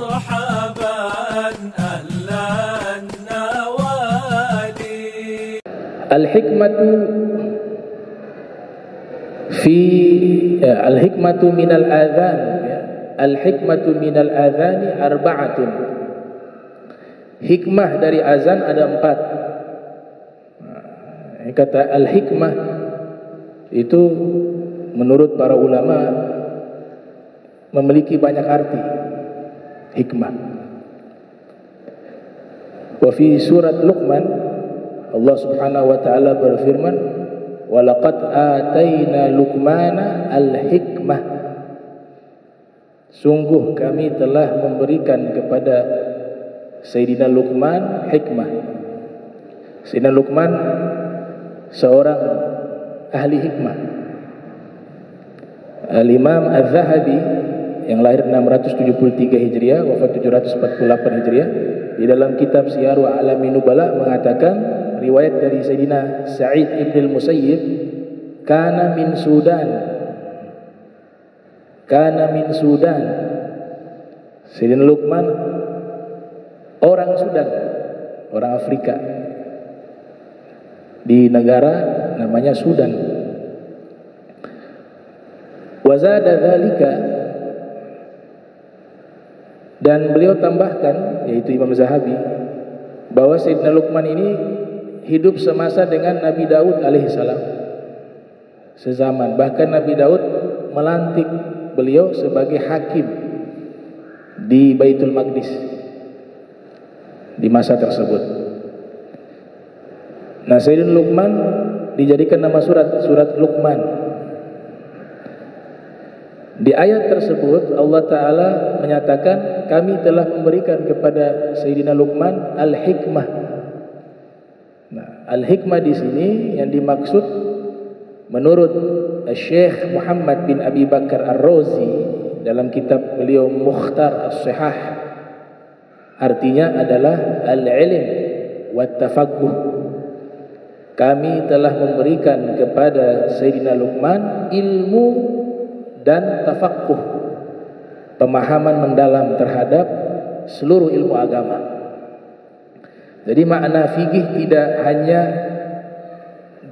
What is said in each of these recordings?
مرحبا أهل النوادي. Al-hikmatu minal adhan, al-hikmatu minal adhani arba'atun. Hikmah dari azan ada 4. Kata al-hikmah itu menurut para ulama memiliki banyak arti. Hikmah. Wa fi surat Luqman Allah Subhanahu wa taala berfirman, "Wa laqad ataina Luqmana al-hikmah." Sungguh kami telah memberikan kepada Sayyidina Luqman hikmah. Sayyidina Luqman seorang ahli hikmah. Al-Imam Az-Zahabi yang lahir 673 Hijriah, wafat 748 Hijriah, di dalam kitab Syiaru A'lamin Nubala mengatakan, riwayat dari Sayyidina Sa'id ibn al-Musayyib, kana min Sudan. Sayyidina Luqman orang Sudan, orang Afrika, di negara namanya Sudan. Wazada dzalika, dan beliau tambahkan, yaitu Imam Zahabi, bahwa Sayyidina Luqman ini hidup semasa dengan Nabi Daud alaihissalam, sezaman. Bahkan Nabi Daud melantik beliau sebagai hakim di Baitul Maqdis di masa tersebut. Nah, Sayyidina Luqman dijadikan nama surat Luqman. Di ayat tersebut Allah Ta'ala menyatakan, kami telah memberikan kepada Sayyidina Luqman al-hikmah. Nah, al-hikmah di sini yang dimaksud menurut Syekh Muhammad bin Abi Bakar Ar-Razi dalam kitab beliau Mukhtar As-Sihah, artinya adalah al-ilm wa tafaqquh. Kami telah memberikan kepada Sayyidina Luqman ilmu dan tafaqquh, pemahaman mendalam terhadap seluruh ilmu agama. Jadi makna fikih tidak hanya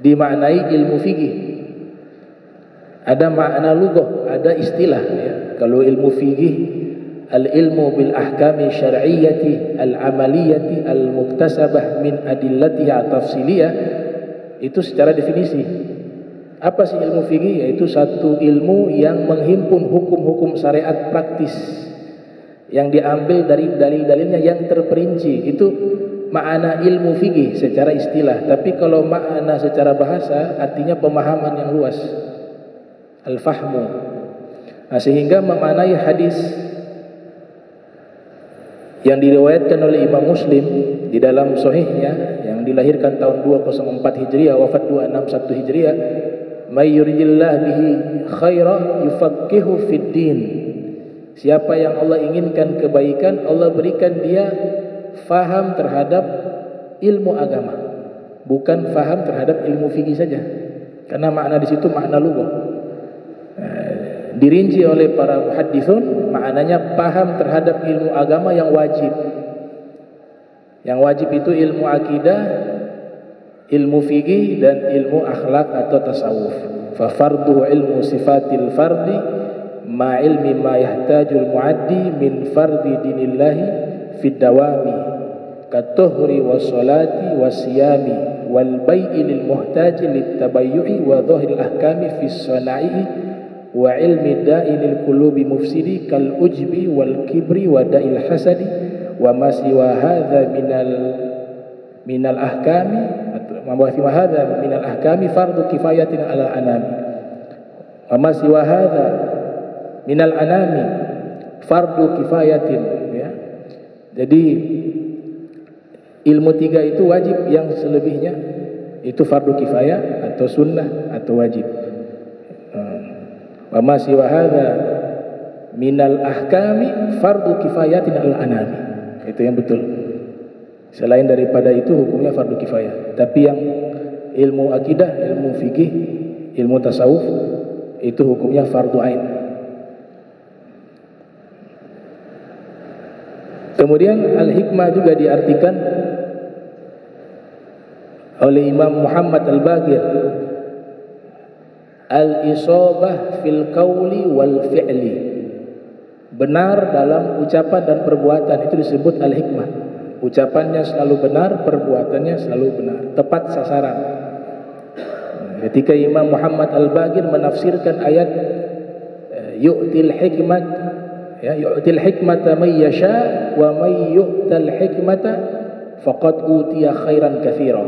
dimaknai ilmu fikih, ada makna lughah, ada istilah ya. Kalau ilmu fikih, al-ilmu bil ahkami syar'iyyati al-amaliyati al-muktasabah min adillatiha tafsiliyah, itu secara definisi. Apa sih ilmu fikih? Yaitu satu ilmu yang menghimpun hukum-hukum syariat praktis yang diambil dari dalil-dalilnya yang terperinci. Itu makna ilmu fikih secara istilah. Tapi kalau makna secara bahasa artinya pemahaman yang luas, al-fahmu. Nah, sehingga memaknai hadis yang diriwayatkan oleh Imam Muslim di dalam sahihnya, yang dilahirkan tahun 204 Hijriah, wafat 261 Hijriah, may yuridillah bihi khaira yufaqihu fid din. Siapa yang Allah inginkan kebaikan, Allah berikan dia faham terhadap ilmu agama, bukan faham terhadap ilmu fikih saja. Karena makna di situ makna lughah. Dirinci oleh para muhadditsun, maknanya paham terhadap ilmu agama yang wajib. Yang wajib itu ilmu akidah, ilmu fikih, dan ilmu akhlak atau tasawuf. Fa farduhu ilmu sifatil fardi ma ilmi ma yahtajul muaddi min fardi dinillahi fid dawami katuhri was salati was siyami wal bai'i lil muhtaji lit tabayyu'i wa dhahiril ahkami fis sana'i wa ilmi da'i lil qulubi mufsidi kal ujbi wal kibri wa da'il hasadi wa ma siwa hadza minal ahkami wa hadza minal ahkami fardu kifayatin ala anami wa ma siwa hadza minal anami fardu kifayatin ya. Jadi ilmu 3 itu wajib, yang selebihnya itu fardu kifayah atau sunnah atau wajib. Wa ma siwa hadza minal ahkami fardu kifayatin ala anami, itu yang betul. Selain daripada itu hukumnya fardu kifayah. Tapi yang ilmu akidah, ilmu fikih, ilmu tasawuf itu hukumnya fardu ain. Kemudian al-hikmah juga diartikan oleh Imam Muhammad Al-Baqir, al-isabah fil qawli wal fi'li, benar dalam ucapan dan perbuatan, itu disebut al-hikmah. Ucapannya selalu benar, perbuatannya selalu benar, tepat sasaran. Ketika Imam Muhammad Al-Baqir menafsirkan ayat yu'til hikmat, ya, yu'til hikmata may yasha wa may yu'tal hikmata faqad utiya khairan katsira.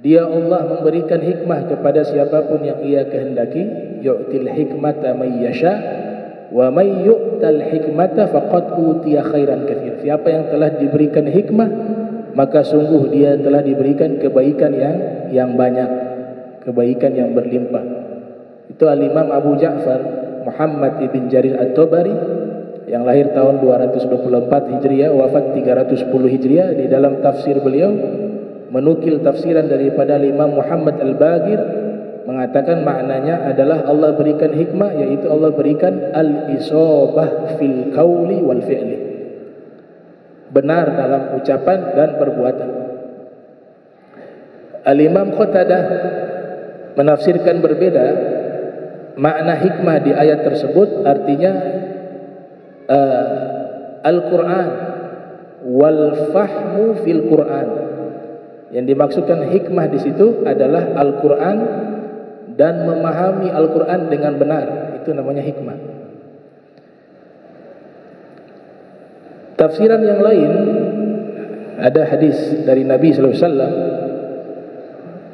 Dia Allah memberikan hikmah kepada siapapun yang Ia kehendaki. Yu'til hikmata may yasha wa may yu'tal hikmata faqad utiya khairan katsira. Siapa yang telah diberikan hikmah, maka sungguh dia telah diberikan kebaikan yang banyak, kebaikan yang berlimpah. Itu Al-Imam Abu Ja'far Muhammad ibn Jarir At-Tabari yang lahir tahun 224 Hijriah, wafat 310 Hijriah. Di dalam tafsir beliau menukil tafsiran daripada Imam Muhammad Al-Baqir, mengatakan maknanya adalah Allah berikan hikmah, yaitu Allah berikan al-isabah fil qawli wal fi'li, benar dalam ucapan dan perbuatan. Al-Imam Qatadah menafsirkan berbeda makna hikmah di ayat tersebut, artinya Al-Quran wal fahmu fil Quran. Yang dimaksudkan hikmah di situ adalah Al-Quran dan memahami Al-Quran dengan benar, itu namanya hikmah. Tafsiran yang lain, ada hadis dari Nabi sallallahu alaihi wasallam,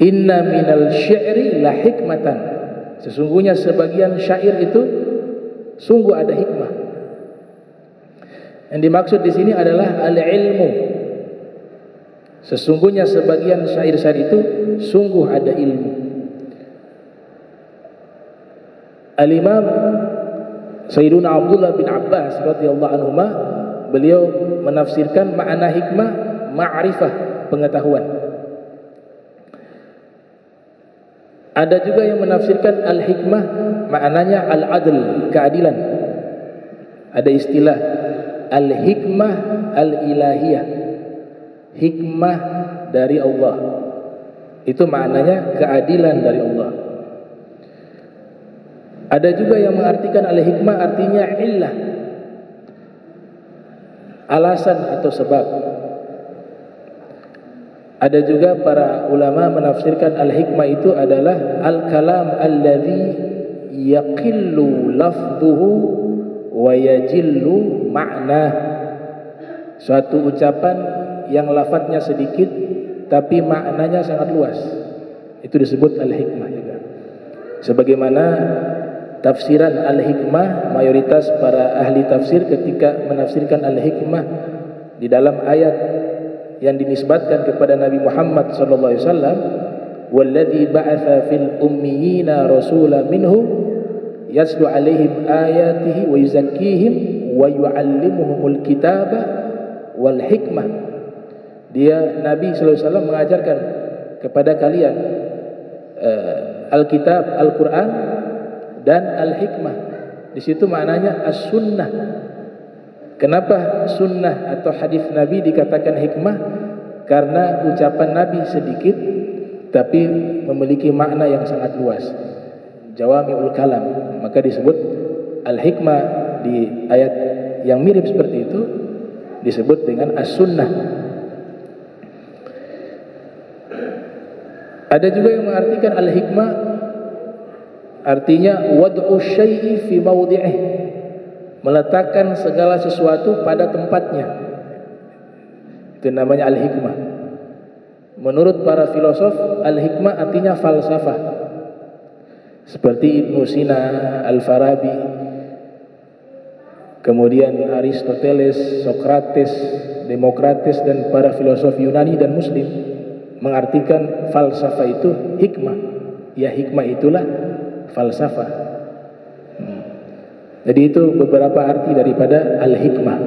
inna minal syi'ri la hikmatan, sesungguhnya sebagian syair itu sungguh ada hikmah. Yang dimaksud di sini adalah al-ilmu. Sesungguhnya sebagian syair-syair itu sungguh ada ilmu. Al-Imam Sayyiduna Abdullah bin Abbas radhiyallahu anhuma, beliau menafsirkan makna hikmah ma'rifah, pengetahuan. Ada juga yang menafsirkan al-hikmah maknanya al-adl, keadilan. Ada istilah al-hikmah al-ilahiyah, hikmah dari Allah. Itu maknanya keadilan dari Allah. Ada juga yang mengartikan al-hikmah artinya illah, alasan atau sebab. Ada juga para ulama menafsirkan al-hikmah itu adalah al-kalam alladhi yaqillu lafduhu wa yajillu ma'na, suatu ucapan yang lafadznya sedikit tapi maknanya sangat luas, itu disebut al-hikmah juga. Sebagaimana tafsiran al-hikmah, mayoritas para ahli tafsir ketika menafsirkan al-hikmah di dalam ayat yang dinisbatkan kepada Nabi Muhammad sallallahu alaihi wasallam, walladzi ba'atsa fil ummiyina rasulan minhum yatlu alaihim ayatihi wa yuzakkihim wa yu'allimuhumul kitaba wal hikmah. Dia Nabi sallallahu alaihi wasallam mengajarkan kepada kalian Alkitab, Al-Quran dan Al-Hikmah. Di situ maknanya as-sunnah. Kenapa sunnah atau hadis Nabi dikatakan hikmah? Karena ucapan Nabi sedikit tapi memiliki makna yang sangat luas, jawami'ul kalam, maka disebut al-hikmah. Di ayat yang mirip seperti itu disebut dengan as-sunnah. Ada juga yang mengartikan al-hikmah artinya wad'u syai'i fi mawdi'ih, meletakkan segala sesuatu pada tempatnya. Itu namanya al-hikmah. Menurut para filosof, al-hikmah artinya falsafah. Seperti Ibnu Sina, Al-Farabi, kemudian Aristoteles, Sokrates, Demokrates, dan para filosof Yunani dan Muslim mengartikan falsafah itu hikmah. Ya, hikmah itulah falsafah. Jadi itu beberapa arti daripada al-hikmah.